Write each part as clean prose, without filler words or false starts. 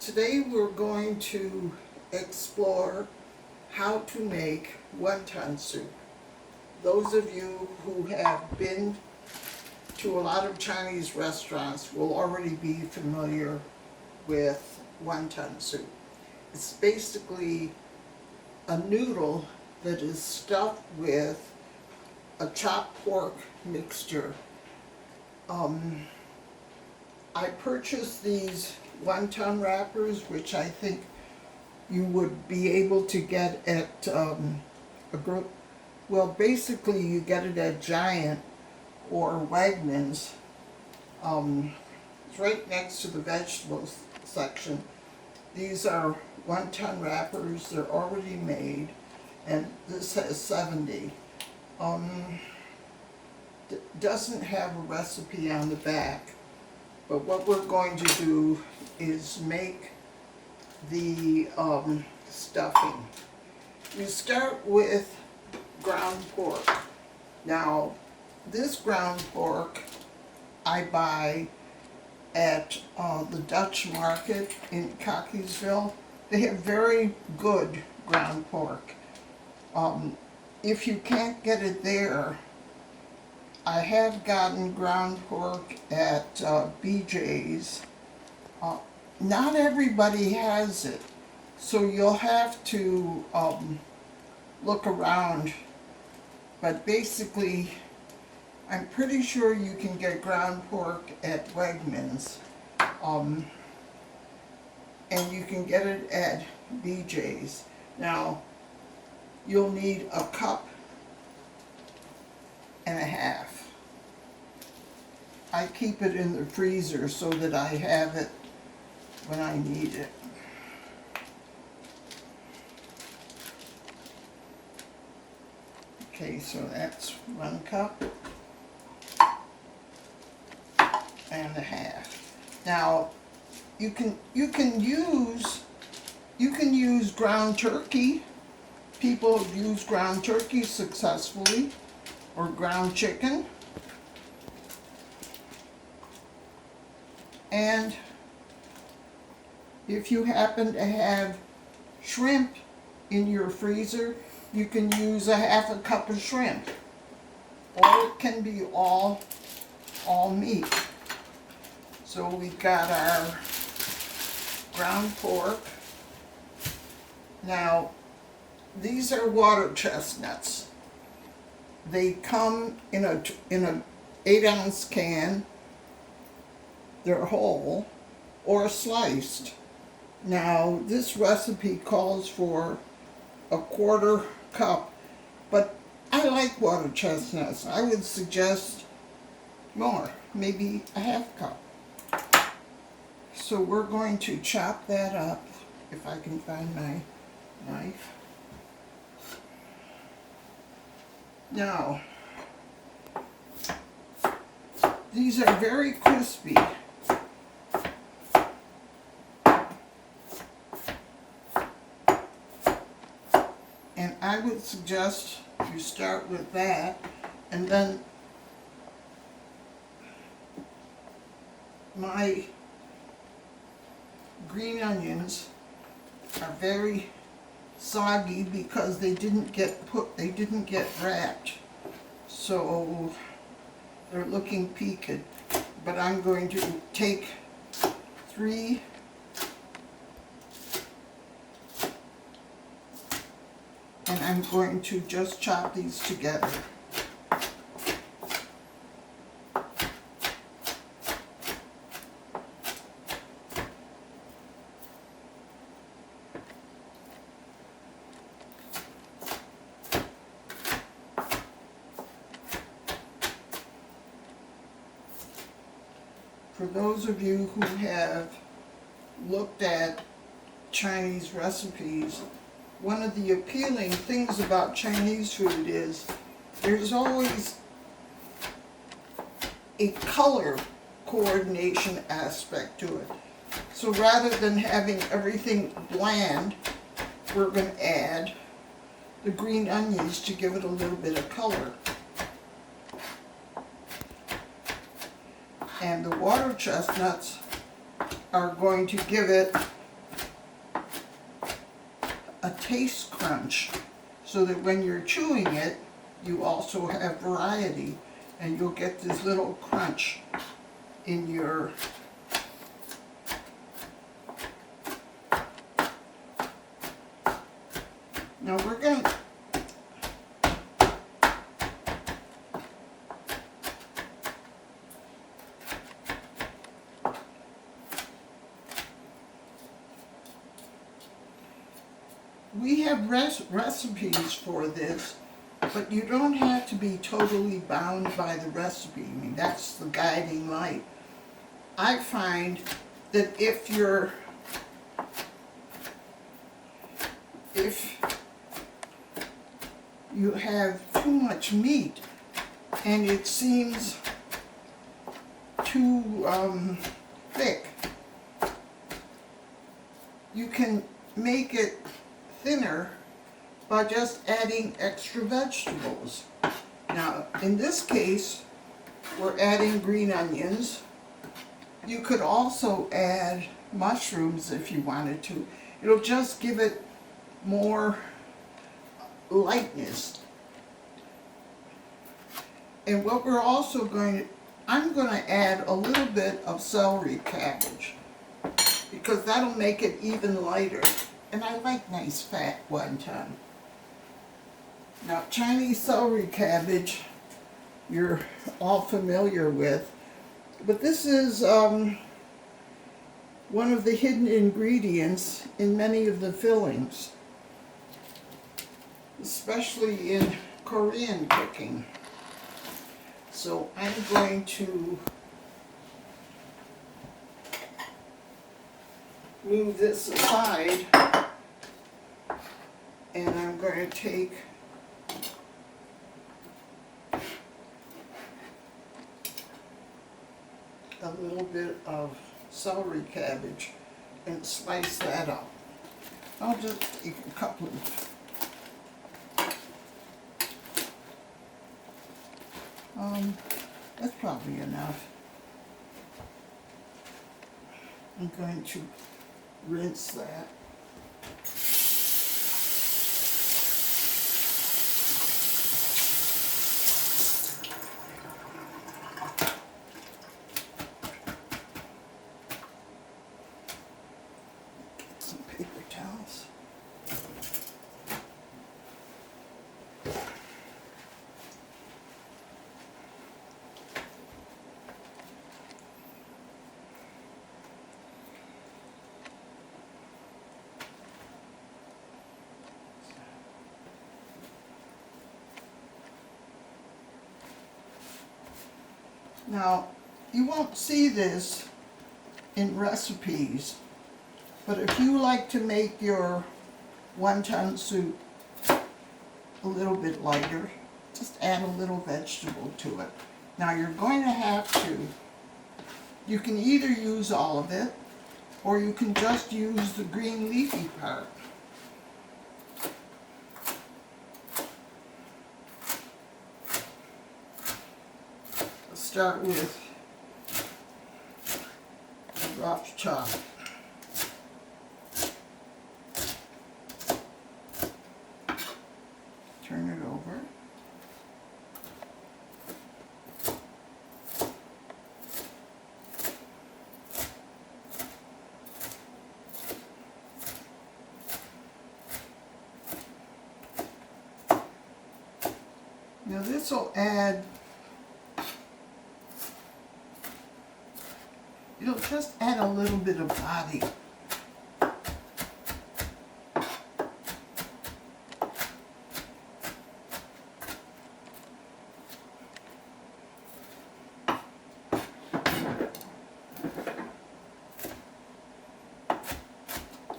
Today we're going to explore how to make wonton soup. Those of you who have been to a lot of Chinese restaurants will already be familiar with wonton soup. It's basically a noodle that is stuffed with a chopped pork mixture. I purchased these wonton wrappers, which I think you would be able to get at basically you get it at Giant or Wegmans. It's right next to the vegetables section. These are wonton wrappers. They're already made, and this has 70. Doesn't have a recipe on the back, but what we're going to do is make the stuffing. You start with ground pork. Now, this ground pork I buy at the Dutch market in Cockeysville. They have very good ground pork. If you can't get it there, I have gotten ground pork at BJ's. Not everybody has it, so you'll have to look around. But basically, I'm pretty sure you can get ground pork at Wegmans, and you can get it at BJ's. Now, you'll need a cup and a half. I keep it in the freezer so that I have it when I need it. Okay, so that's 1 cup and a half. Now, you can use ground turkey. People have used ground turkey successfully, or ground chicken. And if you happen to have shrimp in your freezer, you can use a half a cup of shrimp, or it can be all meat. So we've got our ground pork. Now, these are water chestnuts. They come in a 8-ounce can. They're whole or sliced. Now, this recipe calls for a 1/4 cup, but I like water chestnuts. I would suggest more, maybe a half cup. So we're going to chop that up, if I can find my knife. Now, these are very crispy. And I would suggest you start with that, and then my green onions are very soggy because they didn't get wrapped, so they're looking peaked. But I'm going to take 3 and I'm going to just chop these together. For those of you who have looked at Chinese recipes, one of the appealing things about Chinese food is there's always a color coordination aspect to it. So rather than having everything bland, we're going to add the green onions to give it a little bit of color. And the water chestnuts are going to give it a taste crunch so that when you're chewing it, you also have variety and you'll get this little crunch in your now we're going to we have recipes for this, but you don't have to be totally bound by the recipe. I mean, that's the guiding light. I find that if you have too much meat and it seems too thick, you can make it thinner by just adding extra vegetables. Now, in this case, we're adding green onions. You could also add mushrooms if you wanted to. It'll just give it more lightness. And what we're also I'm going to add a little bit of celery cabbage because that'll make it even lighter. And I like nice fat wonton. Now, Chinese celery cabbage, you're all familiar with, but this is one of the hidden ingredients in many of the fillings, especially in Korean cooking. So I'm going to move this aside, and I'm going to take a little bit of celery cabbage and slice that up. I'll just take a couple of, that's probably enough. I'm going to rinse that. Get some paper towels. Now, you won't see this in recipes, but if you like to make your wonton soup a little bit lighter, just add a little vegetable to it. Now, you're going to have to, you can either use all of it, or you can just use the green leafy part. Start with rough chop. Turn it over. Now this will add, it'll just add a little bit of body.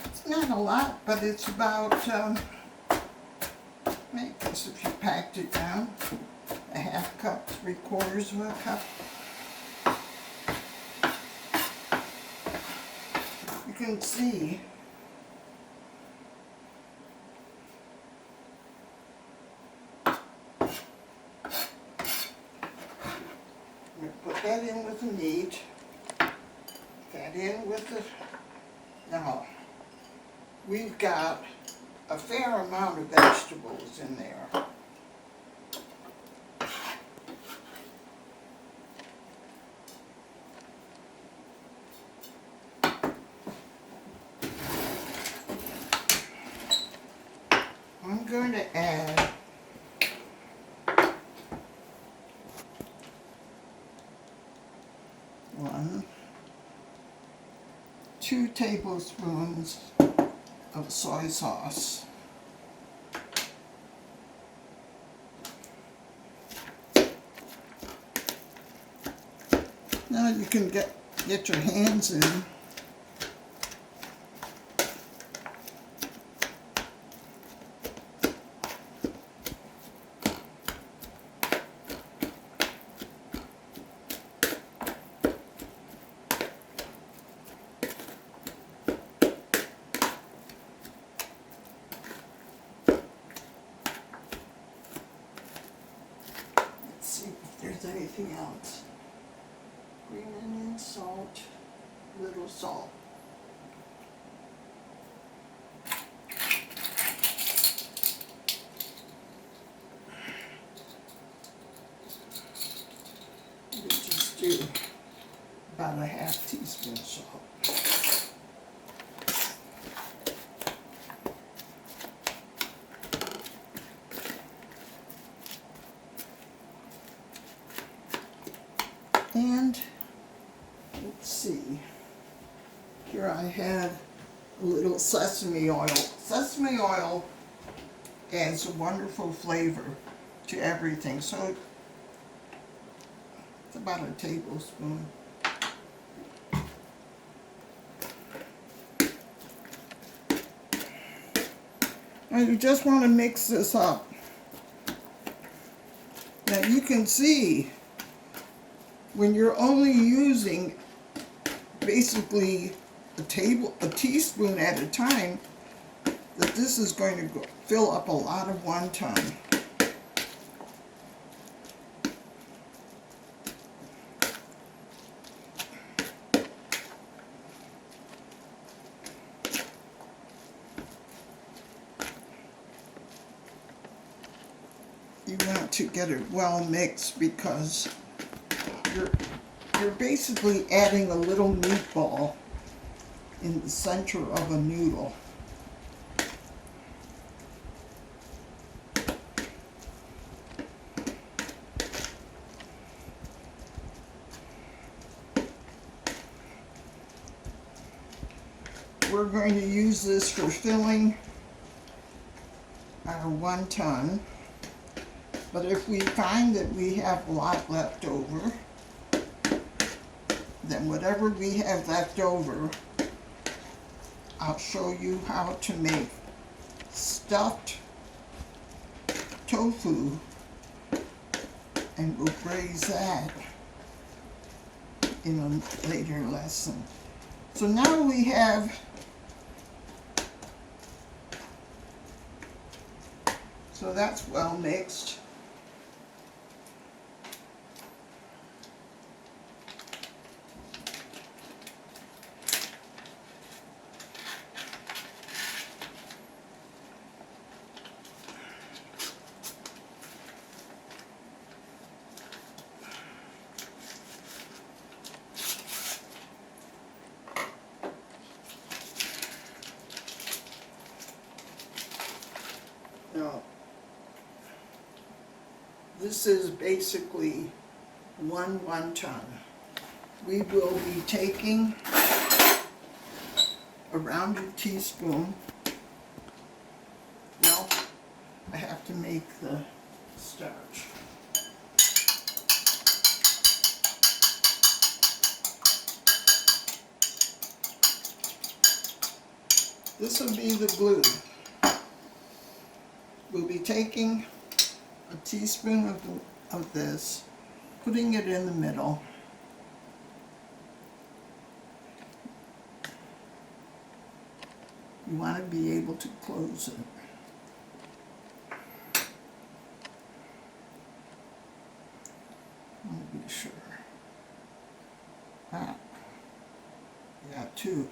It's not a lot, but it's about, I guess if you packed it down, a half cup, 3/4 of a cup. You can see put that in with the meat, that in with the, now we've got a fair amount of vegetables in there. I'm going to add 2 tablespoons of soy sauce. Now you can get your hands in. Let's see if there's anything else. Green onion, salt, little salt. We just do about a half teaspoon salt. And let's see, here I have a little sesame oil. Sesame oil adds a wonderful flavor to everything, so it's about a tablespoon. Now you just want to mix this up. Now you can see when you're only using basically a teaspoon at a time, that this is going to fill up a lot of wonton. You want to get it well mixed because you're basically adding a little meatball in the center of a noodle. We're going to use this for filling our wonton, but if we find that we have a lot left over, then whatever we have left over, I'll show you how to make stuffed tofu, and we'll braise that in a later lesson. So now we have, so that's well mixed. Now, this is basically 1 wonton. We will be taking a rounded teaspoon. Well, I have to make the starch. This will be the glue. We'll be taking a teaspoon of this, putting it in the middle. You want to be able to close it. I want to be sure. Ah, yeah, 2.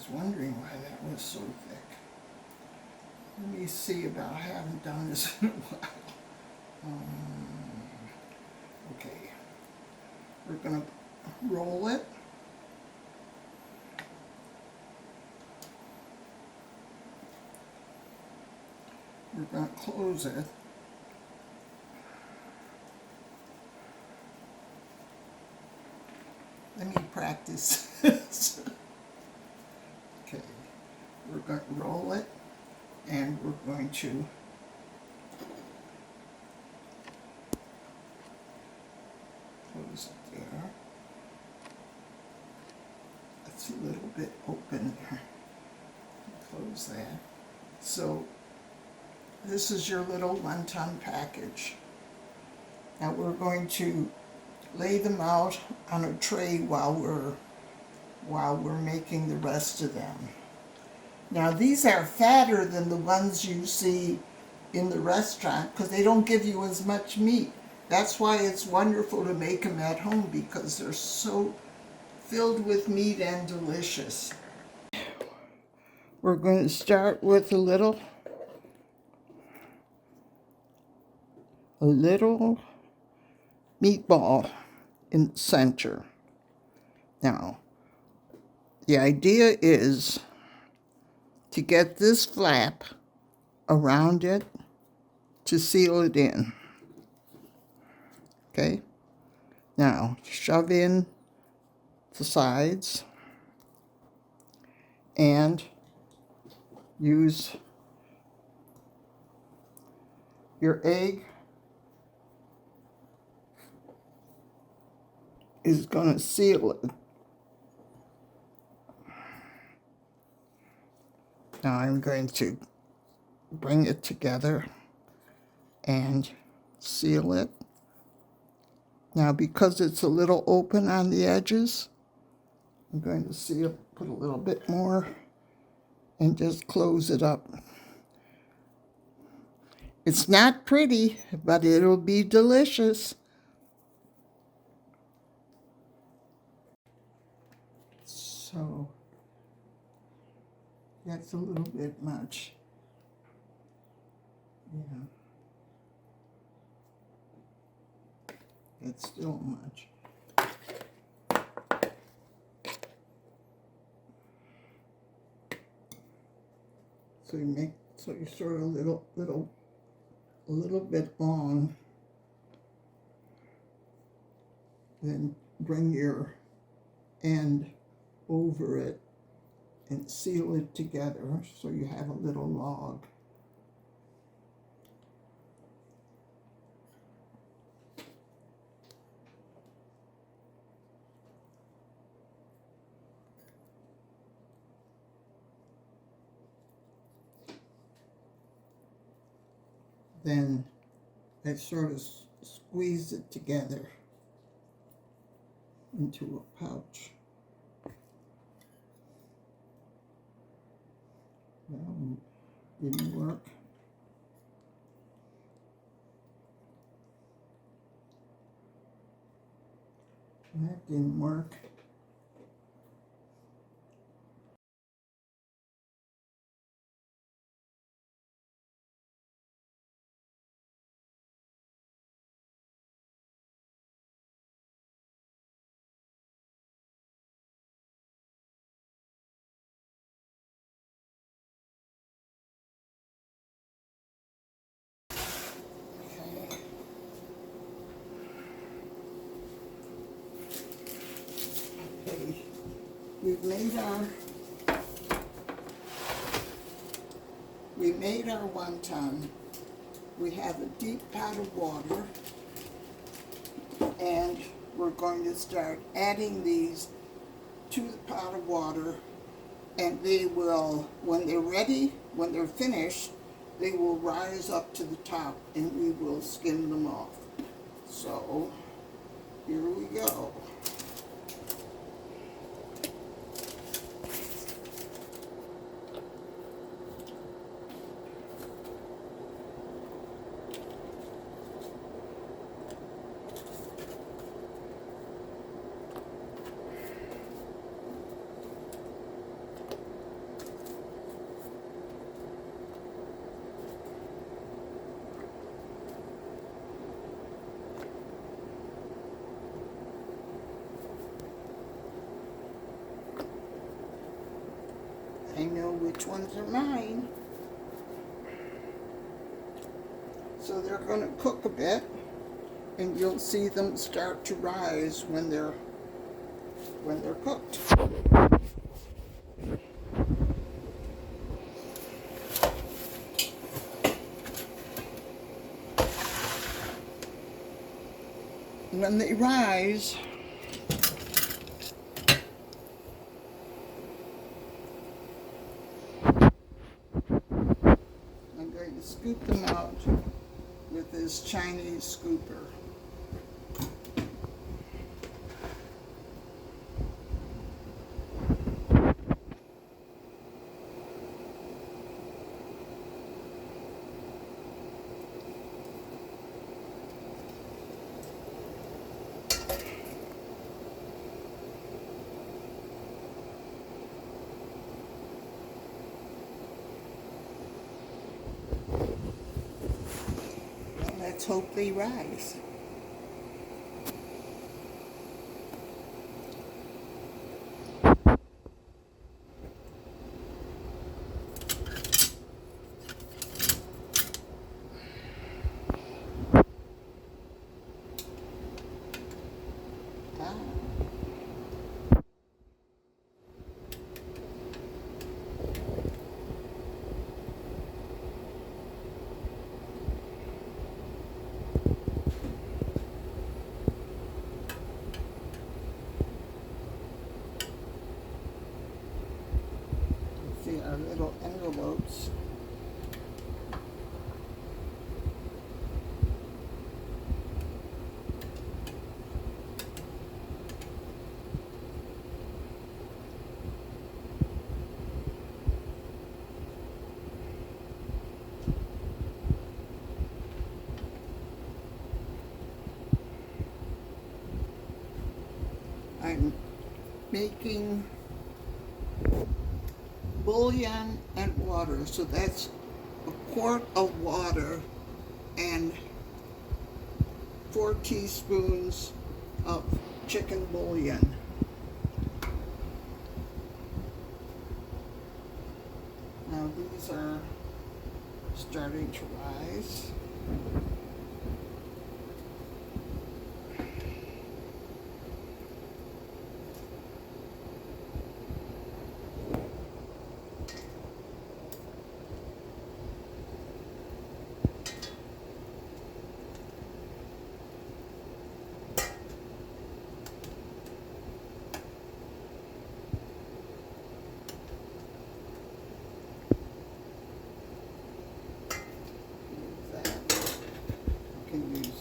was wondering why that was so thick. Let me see about, I haven't done this in a while. Okay, we're gonna roll it. We're gonna close it. Let me practice this. Okay, we're going to roll it, and we're going to close it there. It's a little bit open there. Close that. So this is your little wonton package. Now we're going to lay them out on a tray while we're making the rest of them. Now these are fatter than the ones you see in the restaurant because they don't give you as much meat. That's why it's wonderful to make them at home, because they're so filled with meat and delicious. We're going to start with a little meatball in the center. Now, the idea is to get this flap around it to seal it in. Okay? Now, shove in the sides and use your egg is going to seal it. Now I'm going to bring it together and seal it. Now because it's a little open on the edges, I'm going to seal, put a little bit more and just close it up. It's not pretty, but it'll be delicious. So that's a little bit much. Yeah. It's still much. So you sort of a little bit long, then bring your end over it and seal it together so you have a little log. Then I sort of squeeze it together into a pouch. Well, didn't work. That didn't work. Okay, we made our wonton. We have a deep pot of water, and we're going to start adding these to the pot of water, and they will, when they're ready, when they're finished, they will rise up to the top and we will skim them off. So here we go. which ones are mine. So they're going to cook a bit, and you'll see them start to rise when they're cooked. When they rise, I'm going to scoop them out with this Chinese scooper. Let's hope they rise. See our little envelopes. I'm making bouillon and water, so that's a quart of water and 4 teaspoons of chicken bouillon. Now these are starting to rise.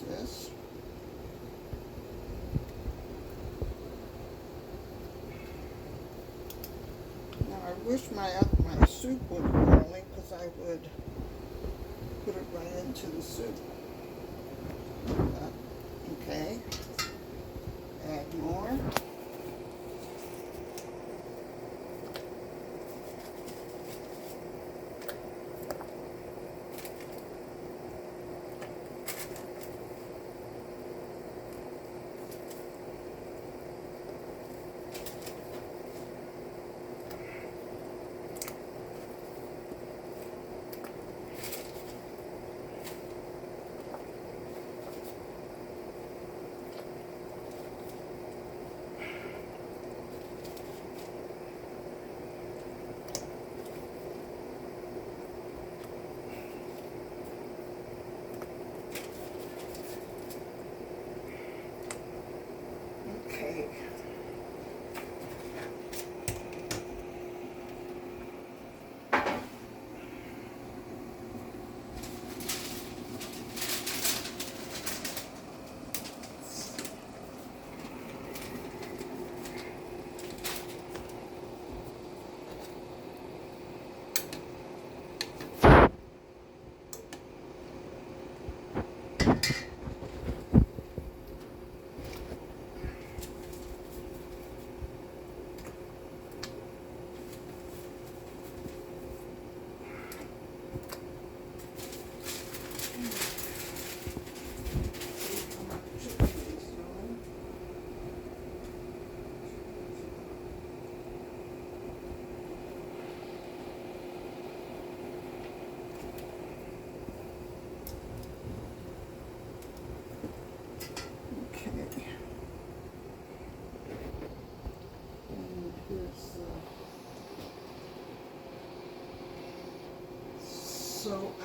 This. Now I wish my soup would be boiling, because I would put it right into the soup. Okay. Add more.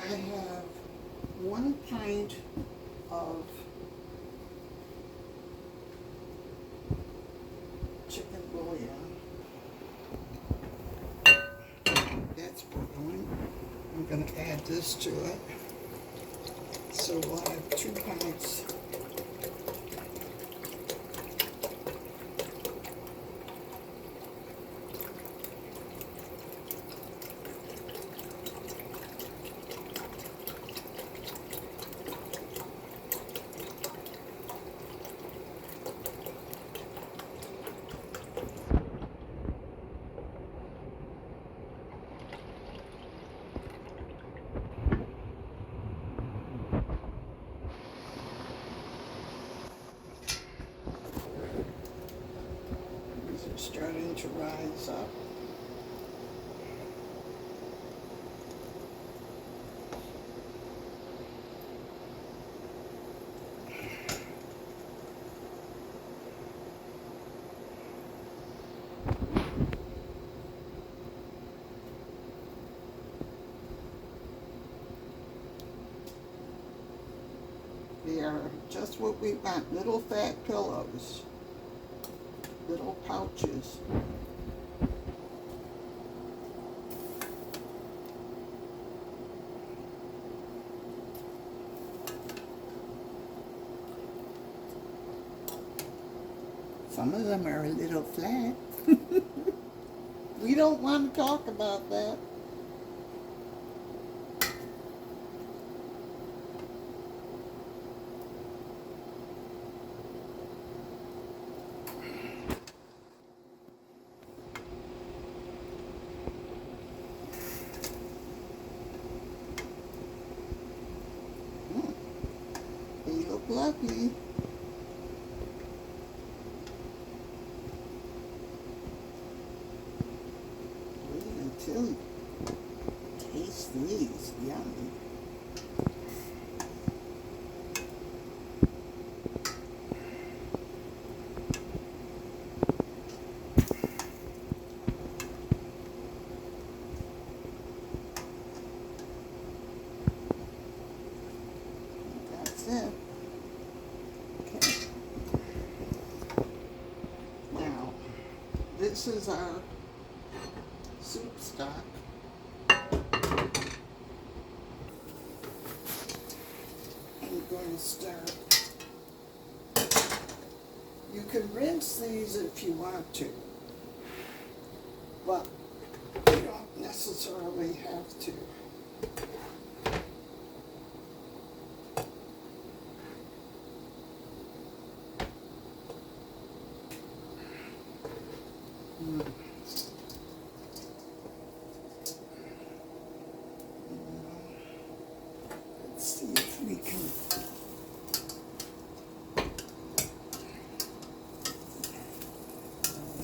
I have 1 pint of chicken bouillon. That's boiling. I'm going to add this to it. So we'll have 2 pints. These are starting to rise up. They are just what we want, little fat pillows, little pouches. Some of them are a little flat. We don't want to talk about that. They look lovely. Wait until you taste these. Yummy. That's it. Okay. Now, this is our soup stock. I'm going to start. You can rinse these if you want to, but you don't necessarily have to. Let's see if we can.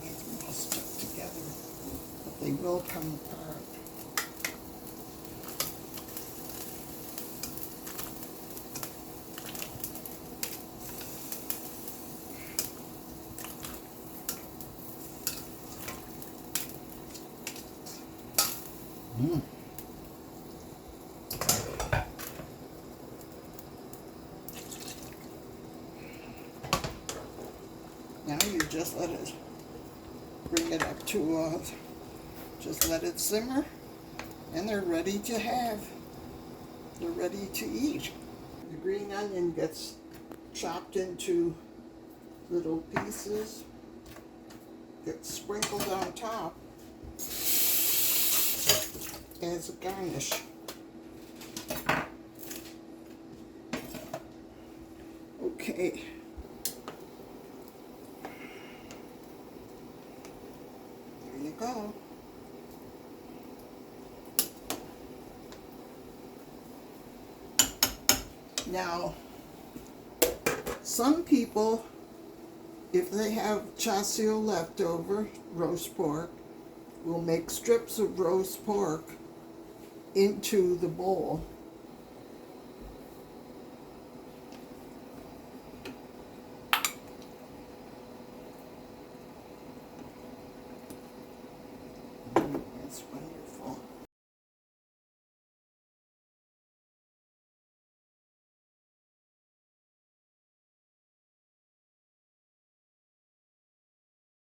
Get them all stuck together, but they will come apart. Now you just let it, bring it up to, just let it simmer, and they're ready to have. They're ready to eat. The green onion gets chopped into little pieces, gets sprinkled on top as a garnish. Okay. There you go. Now, some people, if they have chassil left over, roast pork, will make strips of roast pork into the bowl. That's wonderful.